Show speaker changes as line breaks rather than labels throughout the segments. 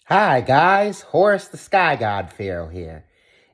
Hi guys, Horus the Sky God Pharaoh here,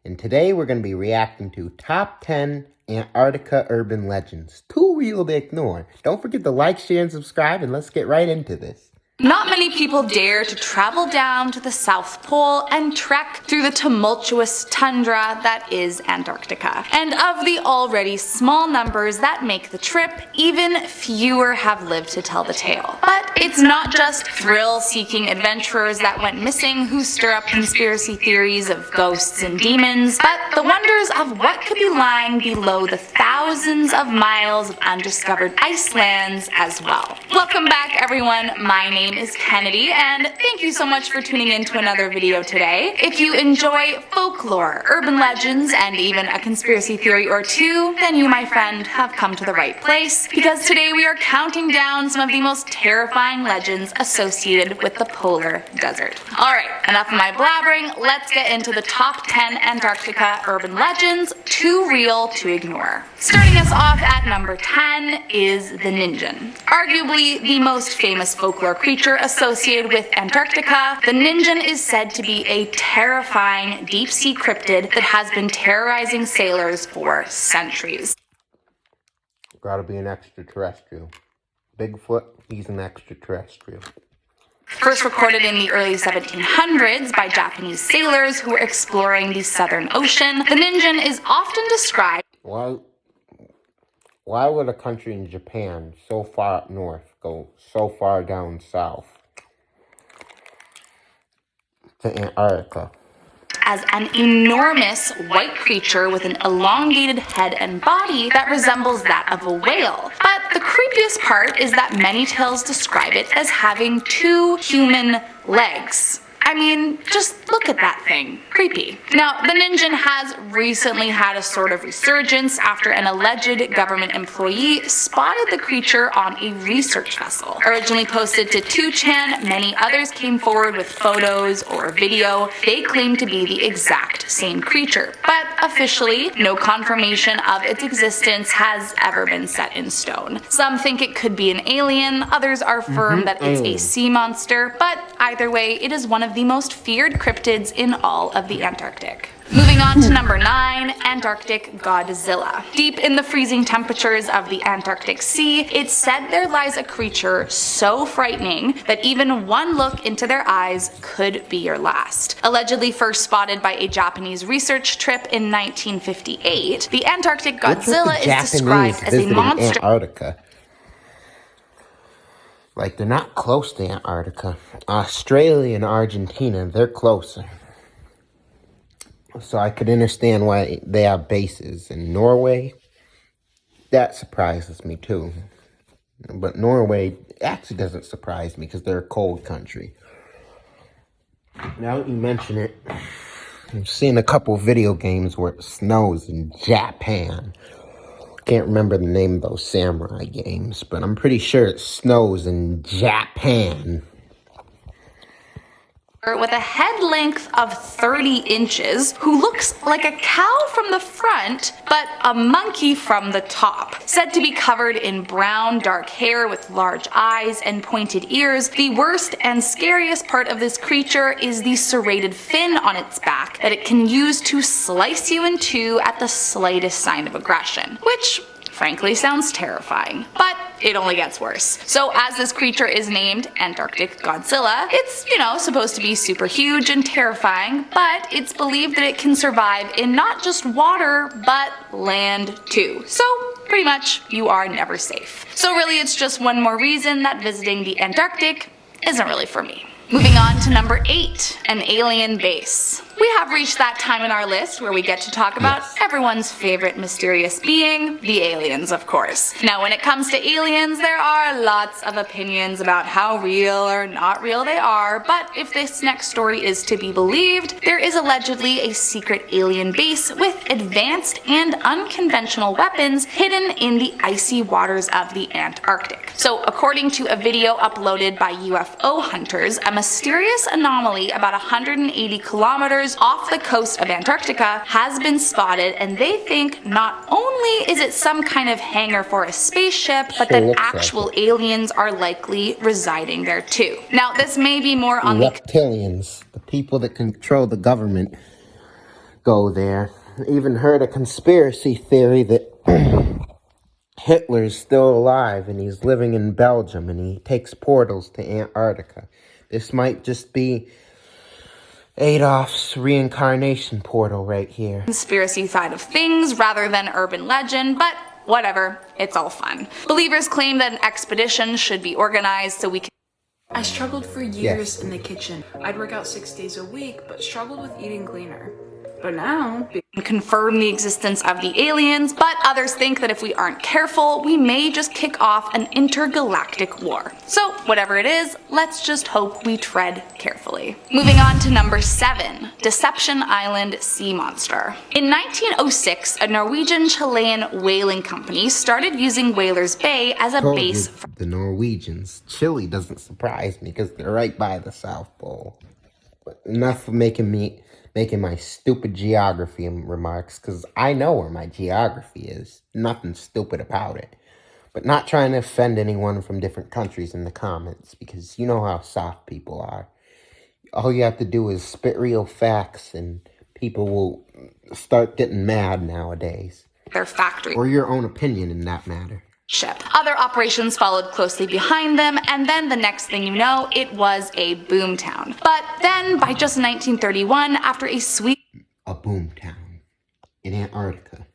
and today we're going to be reacting to Top 10 Antarctica Urban Legends. Too real to ignore. Don't forget to like, share, and subscribe, and let's get right into this.
Not many people dare to travel down to the South Pole and trek through the tumultuous tundra that is Antarctica. And of the already small numbers that make the trip, even fewer have lived to tell the tale. But it's not just thrill-seeking adventurers that went missing who stir up conspiracy theories of ghosts and demons, but the wonders of what could be lying below the thousands of miles of undiscovered ice lands as well. Welcome back, everyone. My name is Kennedy, and thank you so much for tuning in to another video today. If you enjoy folklore, urban legends, and even a conspiracy theory or two, then you, my friend, have come to the right place, because today we are counting down some of the most terrifying legends associated with the polar desert. Alright, enough of my blabbering, let's get into the top 10 Antarctica urban legends, too real to ignore. Starting us off at number 10 is the Ningen. Arguably the most famous folklore creature associated with Antarctica, the Ningen is said to be a terrifying deep-sea cryptid that has been terrorizing sailors for centuries.
Gotta be an extraterrestrial. Bigfoot, he's an extraterrestrial.
First recorded in the early 1700s by Japanese sailors who were exploring the Southern Ocean, the Ningen is often described.
Why would a country in Japan, so far up north, go so far down south to Antarctica?
As an enormous white creature with an elongated head and body that resembles that of a whale. But the creepiest part is that many tales describe it as having 2 human legs. I mean, just look at that thing. Creepy. Now, the Ningen has recently had a sort of resurgence after an alleged government employee spotted the creature on a research vessel. Originally posted to 2chan, many others came forward with photos or video they claim to be the exact same creature. But officially, no confirmation of its existence has ever been set in stone. Some think it could be an alien, others are firm that it's a sea monster, but either way, it is one of the most feared cryptids in all of the Antarctic. Moving on to number 9, Antarctic Godzilla. Deep in the freezing temperatures of the Antarctic Sea, it's said there lies a creature so frightening that even one look into their eyes could be your last. Allegedly first spotted by a Japanese research trip in 1958, the Antarctic Godzilla is described as a monster.
Antarctica. Like, they're not close to Antarctica. Australia and Argentina, they're closer. So I could understand why they have bases in Norway. That surprises me too. But Norway actually doesn't surprise me because they're a cold country. Now that you mention it, I've seen a couple video games where it snows in Japan. Can't remember the name of those samurai games, but I'm pretty sure it snows in Japan.
With a head length of 30 inches, who looks like a cow from the front, but a monkey from the top. Said to be covered in brown, dark hair with large eyes and pointed ears, the worst and scariest part of this creature is the serrated fin on its back that it can use to slice you in two at the slightest sign of aggression, which frankly sounds terrifying. But it only gets worse. So as this creature is named Antarctic Godzilla, it's, supposed to be super huge and terrifying, but it's believed that it can survive in not just water, but land too. So pretty much you are never safe. So really it's just one more reason that visiting the Antarctic isn't really for me. Moving on to number 8, an alien base. We have reached that time in our list where we get to talk about everyone's favorite mysterious being, the aliens, of course. Now, when it comes to aliens, there are lots of opinions about how real or not real they are, but if this next story is to be believed, there is allegedly a secret alien base with advanced and unconventional weapons hidden in the icy waters of the Antarctic. So, according to a video uploaded by UFO hunters, a mysterious anomaly about 180 kilometers waters off the coast of Antarctica has been spotted, and they think not only is it some kind of hangar for a spaceship, but
Sure
that
looks
actual
like it.
aliens are likely residing there too. Now, this may be more on the
Reptilians, the people that control the government, go there. Even heard a conspiracy theory that Hitler's still alive and he's living in Belgium and he takes portals to Antarctica. This might just be Adolf's reincarnation portal right here.
conspiracy side of things rather than urban legend, but whatever, it's all fun. Believers claim that an expedition should be organized so we can
I struggled for years in the kitchen. I'd work out 6 days a week, but struggled with eating cleaner. But now,
confirm the existence of the aliens, but others think that if we aren't careful, we may just kick off an intergalactic war. So, whatever it is, let's just hope we tread carefully. Moving on to number 7, Deception Island Sea Monster. In 1906, a Norwegian-Chilean whaling company started using Whalers Bay as a
Told
base
you, the Norwegians. Chile doesn't surprise me because they're right by the South Pole. But enough of making my stupid geography remarks, because I know where my geography is. Nothing stupid about it. But not trying to offend anyone from different countries in the comments, because you know how soft people are. All you have to do is spit real facts, and people will start getting mad nowadays.
their factory.
Or your own opinion in that matter.
Ship. Other operations followed closely behind them, and then the next thing you know, it was a boomtown. But then, by just 1931, after a sweeping
A boomtown in Antarctica.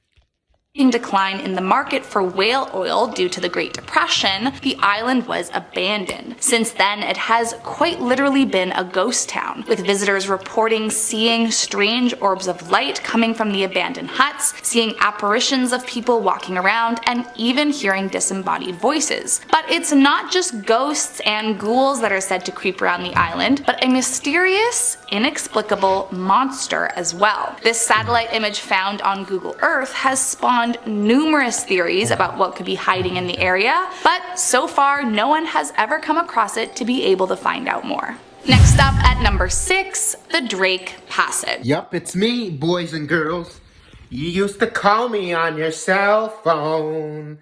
decline in the market for whale oil due to the Great Depression, the island was abandoned. Since then, it has quite literally been a ghost town, with visitors reporting seeing strange orbs of light coming from the abandoned huts, seeing apparitions of people walking around, and even hearing disembodied voices. But it's not just ghosts and ghouls that are said to creep around the island, but a mysterious, inexplicable monster as well. This satellite image found on Google Earth has spawned numerous theories about what could be hiding in the area, but so far no one has ever come across it to be able to find out more. Next up at number 6, the Drake Passage.
Yup, it's me, boys and girls. You used to call me on your cell phone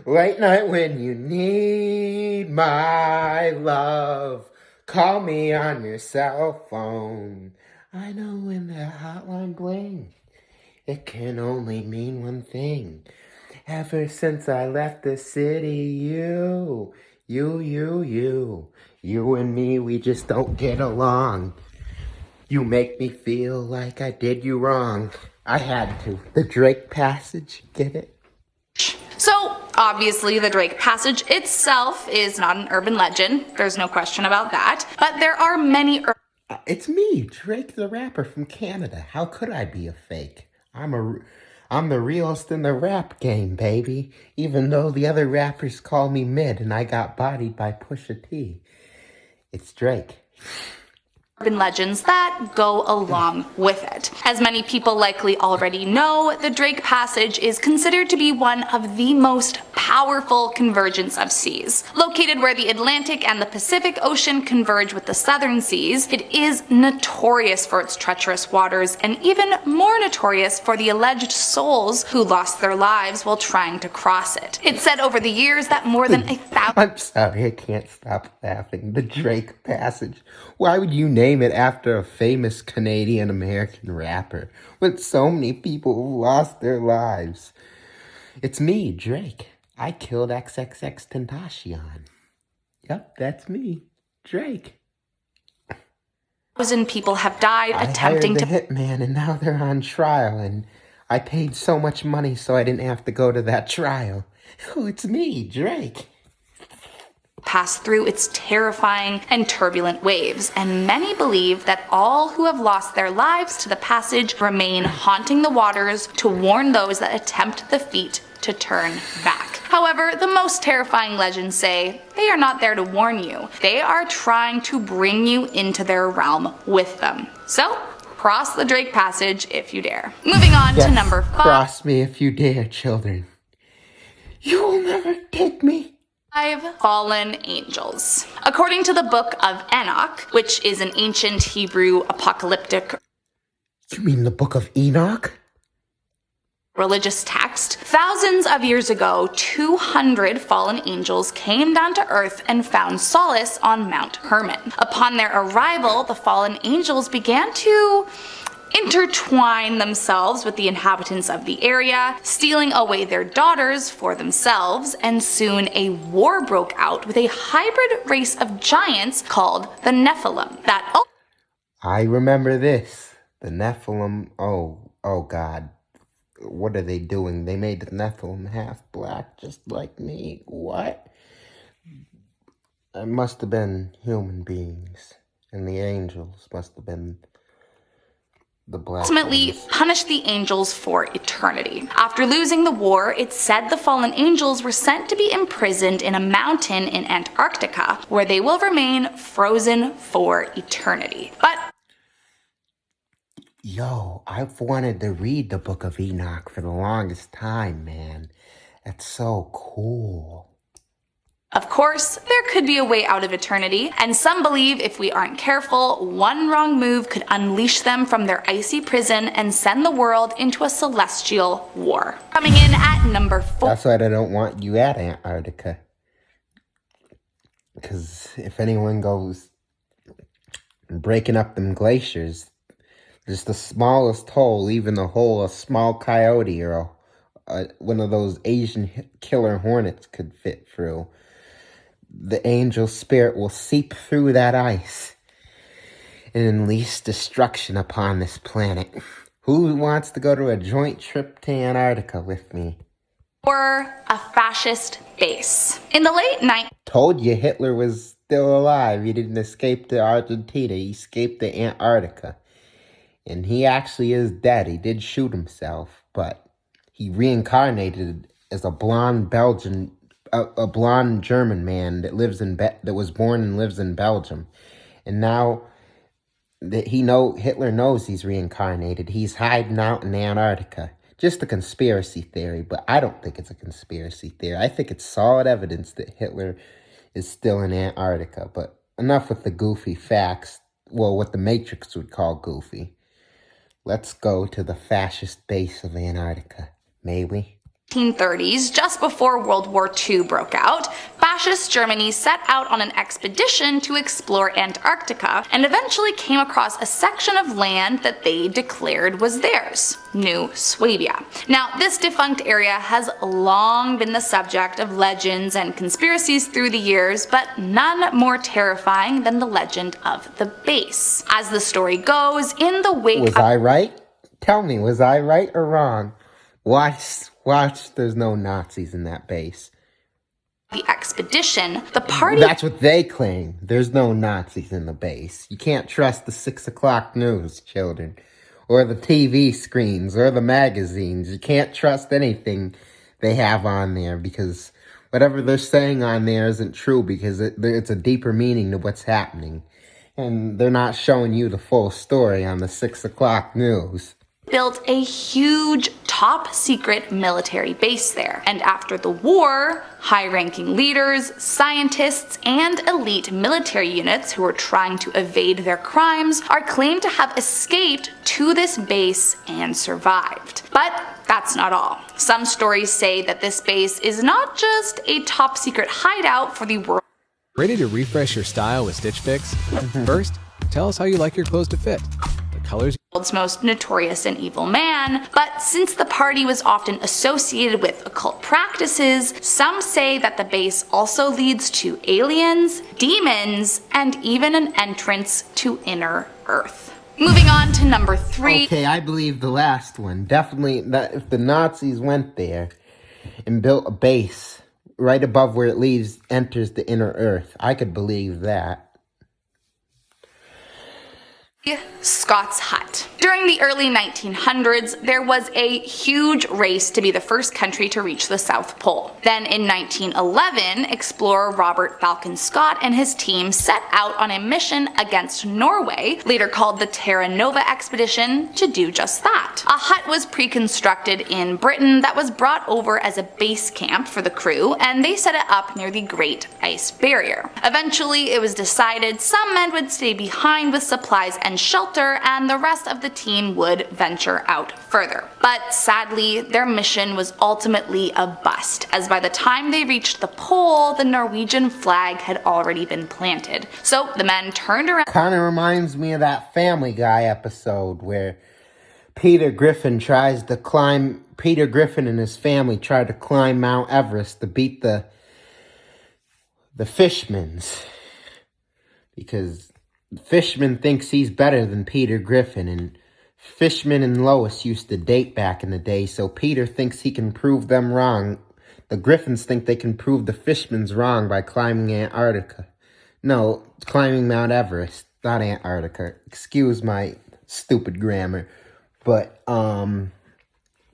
late night when you need my love. Call me on your cell phone. I know when the hotline blings, it can only mean one thing. Ever since I left the city, you and me, we just don't get along. You make me feel like I did you wrong. I had to. The Drake Passage, get it?
So, obviously, the Drake Passage itself is not an urban legend, there's no question about that, but there are many
It's me, Drake the rapper from Canada. How could I be a fake? I'm the realest in the rap game, baby. Even though the other rappers call me mid and I got bodied by Pusha T. It's Drake.
urban legends that go along with it. As many people likely already know, the Drake Passage is considered to be one of the most powerful convergence of seas. Located where the Atlantic and the Pacific Ocean converge with the southern seas, it is notorious for its treacherous waters and even more notorious for the alleged souls who lost their lives while trying to cross it. It's said over the years that more than 1,000
I'm sorry, I can't stop laughing. The Drake Passage. Why would you name it after a famous Canadian-American rapper with so many people who lost their lives? It's me, Drake. I killed XXX Tentacion. Yep, that's me, Drake.
people have died
I
attempting
hired
to
the hitman and now they're on trial and I paid so much money so I didn't have to go to that trial. Oh, it's me, Drake.
pass through its terrifying and turbulent waves, and many believe that all who have lost their lives to the passage remain haunting the waters to warn those that attempt the feat to turn back. However, the most terrifying legends say they are not there to warn you. They are trying to bring you into their realm with them. So, cross the Drake Passage if you dare. Moving on to number 5.
Cross me if you dare, children. You will never take me.
5 fallen angels. According to the book of Enoch, which is an ancient Hebrew apocalyptic
You mean the Book of Enoch?
Religious text. Thousands of years ago, 200 fallen angels came down to earth and found solace on Mount Hermon. Upon their arrival, the fallen angels began to intertwine themselves with the inhabitants of the area, stealing away their daughters for themselves, and soon a war broke out with a hybrid race of giants called the Nephilim.
I remember this. The Nephilim, oh God. What are they doing? They made the Nephilim half black, just like me. What? It must have been human beings, and the angels must have been the black
ultimately
ones.
punished the angels for eternity. After losing the war, it's said the fallen angels were sent to be imprisoned in a mountain in Antarctica, where they will remain frozen for eternity. But
Yo, I've wanted to read the Book of Enoch for the longest time, man. That's so cool.
of course, there could be a way out of eternity, and some believe if we aren't careful, one wrong move could unleash them from their icy prison and send the world into a celestial war. Coming in at number 4.
That's why I don't want you at Antarctica. Because if anyone goes breaking up them glaciers, just the smallest hole, even the hole a small coyote or one of those Asian killer hornets could fit through, the angel spirit will seep through that ice and unleash destruction upon this planet. Who wants to go to a joint trip to Antarctica with me?
Or a fascist base. In the late 90s,
Told you Hitler was still alive. He didn't escape to Argentina. He escaped to Antarctica. And he actually is dead. He did shoot himself, but he reincarnated as a blonde German man that was born and lives in Belgium. And now that Hitler knows he's reincarnated, he's hiding out in Antarctica. Just a conspiracy theory, but I don't think it's a conspiracy theory. I think it's solid evidence that Hitler is still in Antarctica. But enough with the goofy facts. Well, what the Matrix would call goofy. Let's go to the fascist base of Antarctica, may we?
1930s, just before World War II broke out, fascist Germany set out on an expedition to explore Antarctica and eventually came across a section of land that they declared was theirs, New Swabia. Now, this defunct area has long been the subject of legends and conspiracies through the years, but none more terrifying than the legend of the base. As the story goes, in the wake
Was I right? Tell me, was I right or wrong? Watch, there's no Nazis in that base.
the expedition, the party...
That's what they claim. There's no Nazis in the base. You can't trust the 6 o'clock news, children. Or the TV screens, or the magazines. You can't trust anything they have on there, because whatever they're saying on there isn't true, because it's a deeper meaning to what's happening. And they're not showing you the full story on the 6 o'clock news.
built a huge top secret military base there. And after the war, high-ranking leaders, scientists, and elite military units who were trying to evade their crimes are claimed to have escaped to this base and survived. But that's not all. Some stories say that this base is not just a top secret hideout for the world.
Ready to refresh your style with Stitch Fix? First, tell us how you like your clothes to fit. The colors
World's most notorious and evil man, but since the party was often associated with occult practices, some say that the base also leads to aliens, demons, and even an entrance to inner Earth. Moving on to number 3.
Okay, I believe the last one. Definitely, that if the Nazis went there and built a base right above where it enters the inner Earth, I could believe that.
Scott's Hut. During the early 1900s, there was a huge race to be the first country to reach the South Pole. Then in 1911, explorer Robert Falcon Scott and his team set out on a mission against Norway, later called the Terra Nova Expedition, to do just that. A hut was pre-constructed in Britain that was brought over as a base camp for the crew, and they set it up near the Great Ice Barrier. Eventually, it was decided some men would stay behind with supplies and shelter and the rest of the team would venture out further. But sadly, their mission was ultimately a bust, as by the time they reached the pole, the Norwegian flag had already been planted. So the men turned around.
Kind of reminds me of that Family Guy episode where Peter Griffin and his family tried to climb Mount Everest to beat the Fishmans. Because Fishman thinks he's better than Peter Griffin, and Fishman and Lois used to date back in the day, so Peter thinks he can prove them wrong. The Griffins think they can prove the Fishmans wrong by climbing Antarctica. No, climbing Mount Everest, not Antarctica. Excuse my stupid grammar. But,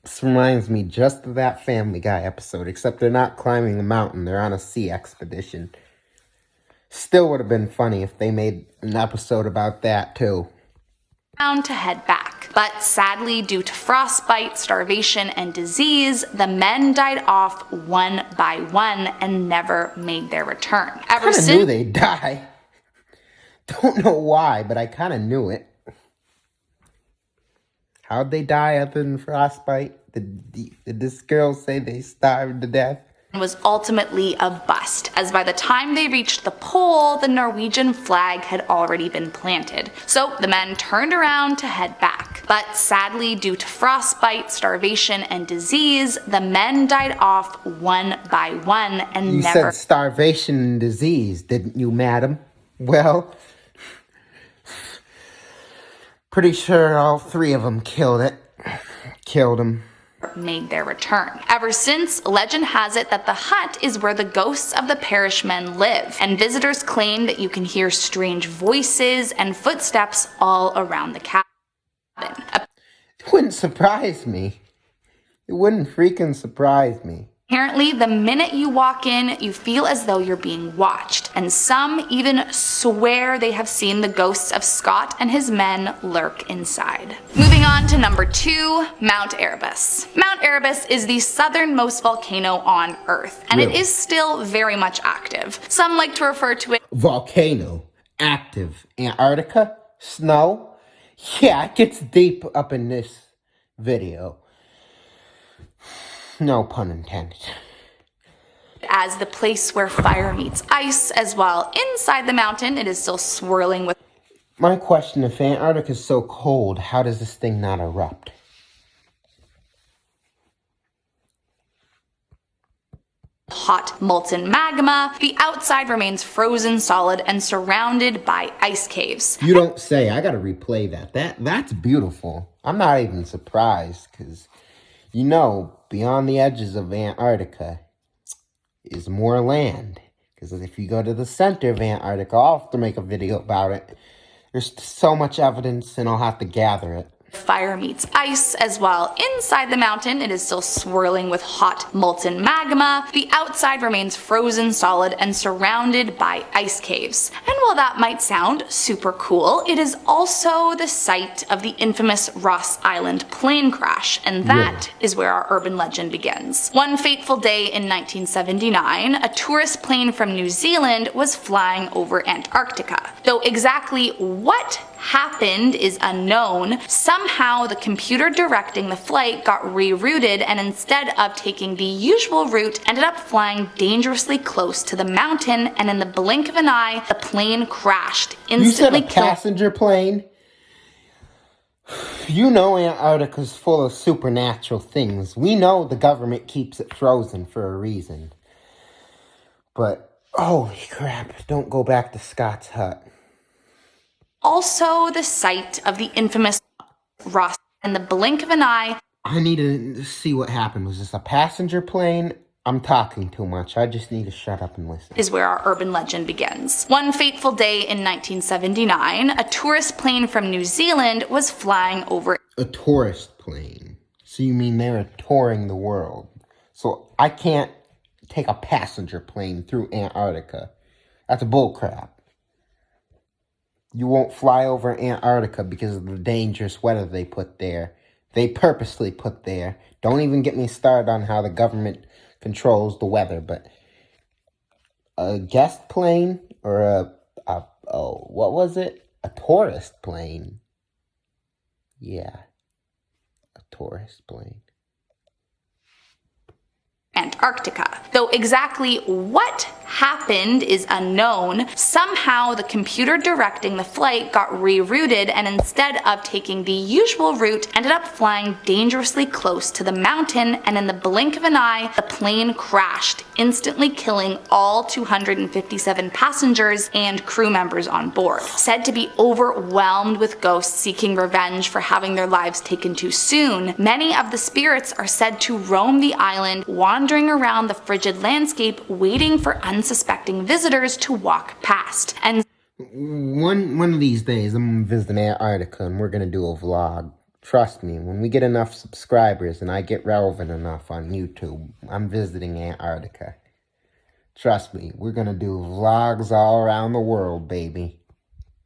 this reminds me just of that Family Guy episode, except they're not climbing a mountain, they're on a sea expedition. Still would have been funny if they made an episode about that, too.
To head back. But sadly, due to frostbite, starvation, and disease, the men died off one by one and never made their return.
I knew they'd die. Don't know why, but I kind of knew it. How'd they die other than frostbite? Did this girl say they starved to death?
Was ultimately a bust, as by the time they reached the pole, the Norwegian flag had already been planted. So the men turned around to head back. But sadly, due to frostbite, starvation, and disease, the men died off one by one and
You
never...
said starvation and disease, didn't you, madam? Well, pretty sure all three of them killed them.
Made their return. Ever since, legend has it that the hut is where the ghosts of the perished men live, and visitors claim that you can hear strange voices and footsteps all around the cabin.
It wouldn't surprise me. It wouldn't freaking surprise me.
Apparently, the minute you walk in, you feel as though you're being watched, and some even swear they have seen the ghosts of Scott and his men lurk inside. Moving on to number 2, Mount Erebus. Mount Erebus is the southernmost volcano on Earth, and
Really?
it is still very much active. Some like to refer to it
Volcano. Active. Antarctica? Snow? Yeah, it gets deep up in this video. No pun intended.
as the place where fire meets ice, as well inside the mountain it is still swirling with...
My question, if Antarctica is so cold, how does this thing not erupt?
Hot molten magma. The outside remains frozen solid and surrounded by ice caves.
You don't say. I gotta replay that. That's beautiful. I'm not even surprised, because, you know, beyond the edges of Antarctica is more land. Because if you go to the center of Antarctica, I'll have to make a video about it. There's so much evidence, and I'll have to gather it.
Fire meets ice, as well inside the mountain it is still swirling with hot molten magma. The outside remains frozen solid and surrounded by ice caves. And while that might sound super cool, it is also the site of the infamous Ross Island plane crash, and that is where our urban legend begins. One fateful day in 1979, a tourist plane from New Zealand was flying over Antarctica. Though exactly what happened is unknown, somehow the computer directing the flight got rerouted, and instead of taking the usual route, ended up flying dangerously close to the mountain, and in the blink of an eye, the plane crashed, instantly.
You said a passenger plane? You know Antarctica's full of supernatural things. We know the government keeps it frozen for a reason. But, holy crap, don't go back to Scott's hut.
Also the site of the infamous Ross. In the blink of an eye,
I need to see what happened. Was this a passenger plane? I'm talking too much. I just need to shut up and listen.
Is where our urban legend begins. One fateful day in 1979, a tourist plane from New Zealand was flying over...
A tourist plane? So you mean they were touring the world? So I can't take a passenger plane through Antarctica? That's bullcrap. You won't fly over Antarctica because of the dangerous weather they put there. They purposely put there. Don't even get me started on how the government controls the weather, but a guest plane or what was it? A tourist plane. Yeah, a tourist plane.
Antarctica. Though exactly what happened is unknown, somehow the computer directing the flight got rerouted, and instead of taking the usual route, ended up flying dangerously close to the mountain, and in the blink of an eye, the plane crashed, instantly killing all 257 passengers and crew members on board. Said to be overwhelmed with ghosts seeking revenge for having their lives taken too soon, many of the spirits are said to roam the island, wandering around the frigid landscape, waiting for unsuspecting visitors to walk past. And
one of these days, I'm going to visit Antarctica and we're going to do a vlog. Trust me, when we get enough subscribers and I get relevant enough on YouTube, I'm visiting Antarctica. Trust me, we're going to do vlogs all around the world, baby.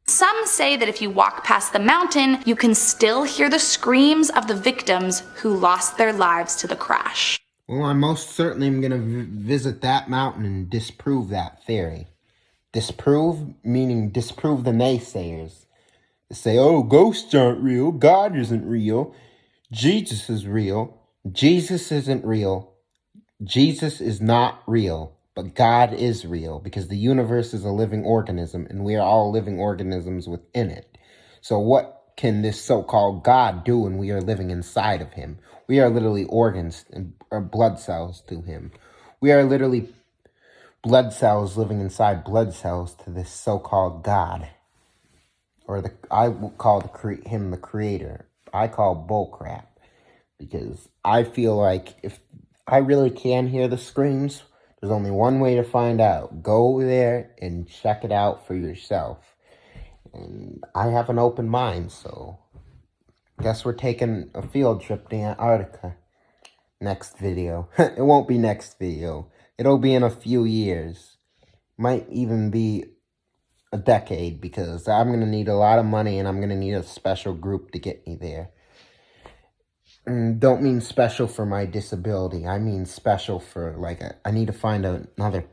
some say that if you walk past the mountain, you can still hear the screams of the victims who lost their lives to the crash.
Well, I most certainly am going to visit that mountain and disprove that theory. Disprove, meaning disprove the naysayers. They say, oh, ghosts aren't real, God isn't real, Jesus is real. Jesus isn't real. Jesus is not real, but God is real because the universe is a living organism and we are all living organisms within it. So what can this so-called God do when we are living inside of him? We are literally organs and blood cells to him. We are literally blood cells living inside blood cells to this so-called God. Or I will call him the creator. I call bullcrap. Because I feel like if I really can hear the screams, there's only one way to find out. Go there and check it out for yourself. And I have an open mind, so I guess we're taking a field trip to Antarctica. Next video. It won't be next video. It'll be in a few years. Might even be a decade, because I'm going to need a lot of money and I'm going to need a special group to get me there. Don't mean special for my disability. I mean special for, I need to find another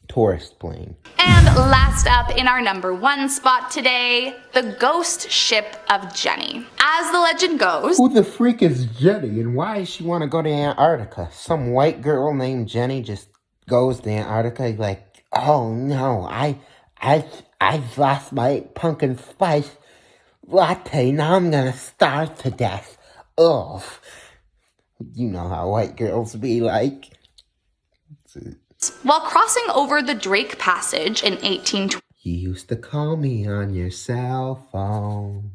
tourist plane.
And last up in our #1 spot today, the ghost ship of Jenny. As the legend goes,
who the freak is Jenny and why does she want to go to Antarctica? Some white girl named Jenny just goes to Antarctica like, oh no, I've lost my pumpkin spice latte, now I'm gonna starve to death. Ugh. You know how white girls be like.
While crossing over the Drake Passage in 1820,
you used to call me on your cell phone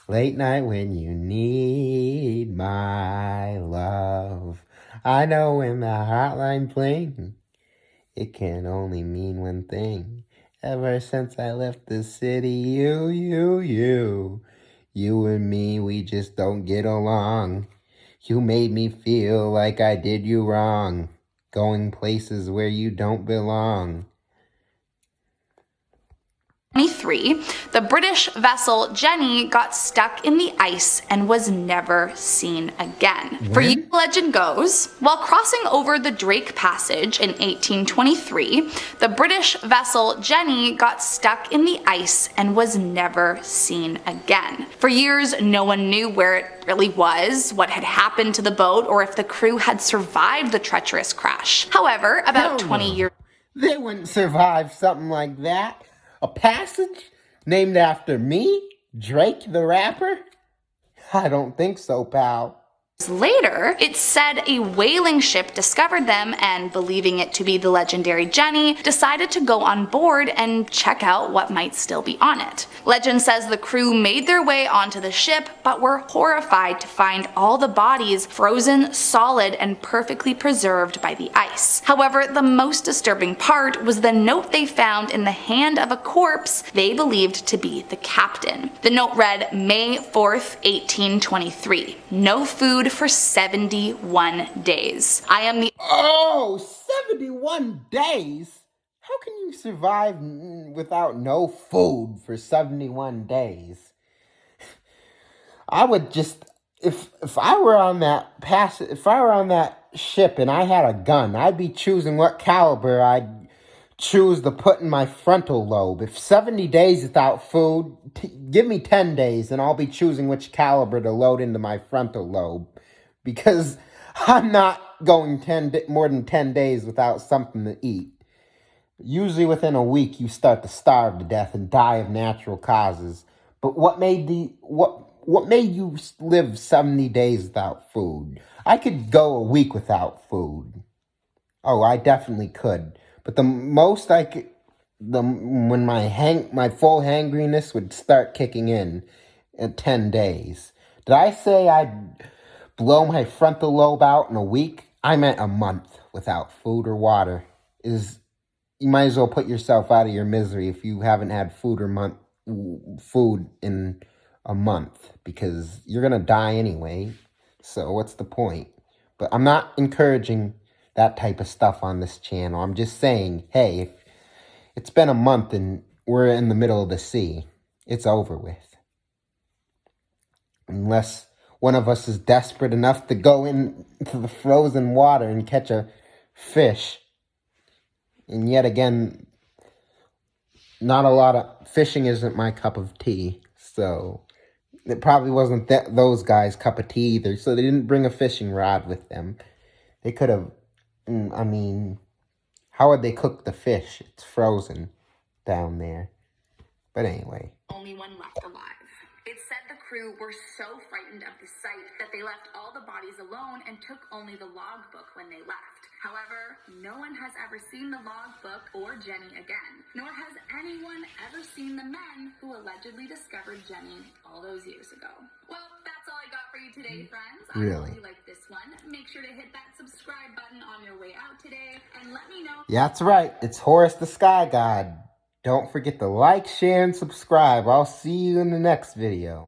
late night when you need my love. I know when the hotline bling, it can only mean one thing. Ever since I left the city, you and me, we just don't get along. You made me feel like I did you wrong, going places where you don't belong.
23, the British vessel Jenny got stuck in the ice and was never seen again. For you, legend goes, while crossing over the Drake Passage in 1823, the British vessel Jenny got stuck in the ice and was never seen again. For years, no one knew where it really was, what had happened to the boat, or if the crew had survived the treacherous crash. However, about 20 years...
They wouldn't survive something like that. A passage named after me? Drake the rapper? I don't think so, pal.
Later, it said a whaling ship discovered them and, believing it to be the legendary Jenny, decided to go on board and check out what might still be on it. Legend says the crew made their way onto the ship, but were horrified to find all the bodies frozen solid and perfectly preserved by the ice. However, the most disturbing part was the note they found in the hand of a corpse they believed to be the captain. The note read, May 4th, 1823. No food for 71 days. I am the...
Oh, 71 days? How can you survive without no food for 71 days? I would just... If I were on that ship and I had a gun, I'd be choosing what caliber I'd choose to put in my frontal lobe. If 70 days without food, give me 10 days and I'll be choosing which caliber to load into my frontal lobe. Because I'm not going more than 10 days without something to eat. Usually within a week you start to starve to death and die of natural causes. But what made you live 70 days without food? I could go a week without food. Oh, I definitely could. But the most I could, when my full hangriness would start kicking in at 10 days. Did I say I'd blow my frontal lobe out in a week? I meant a month without food or water. You might as well put yourself out of your misery if you haven't had food in a month, because you're gonna die anyway. So what's the point? But I'm not encouraging that type of stuff on this channel. I'm just saying, hey, if it's been a month and we're in the middle of the sea, it's over with. Unless one of us is desperate enough to go into the frozen water and catch a fish. And yet again, not a lot of fishing isn't my cup of tea. So it probably wasn't those guys' cup of tea either. So they didn't bring a fishing rod with them. They could have, how would they cook the fish? It's frozen down there. But anyway.
Only one left alive. It said the crew were so frightened of the sight that they left all the bodies alone and took only the logbook when they left. However, no one has ever seen the logbook or Jenny again, nor has anyone ever seen the men who allegedly discovered Jenny all those years ago. Well, that's all I got for you today, friends.
Really?
I hope you liked this one. Make sure to hit that subscribe button on your way out today and let me know.
Yeah, that's right. It's Horus the Sky God. Don't forget to like, share, and subscribe. I'll see you in the next video.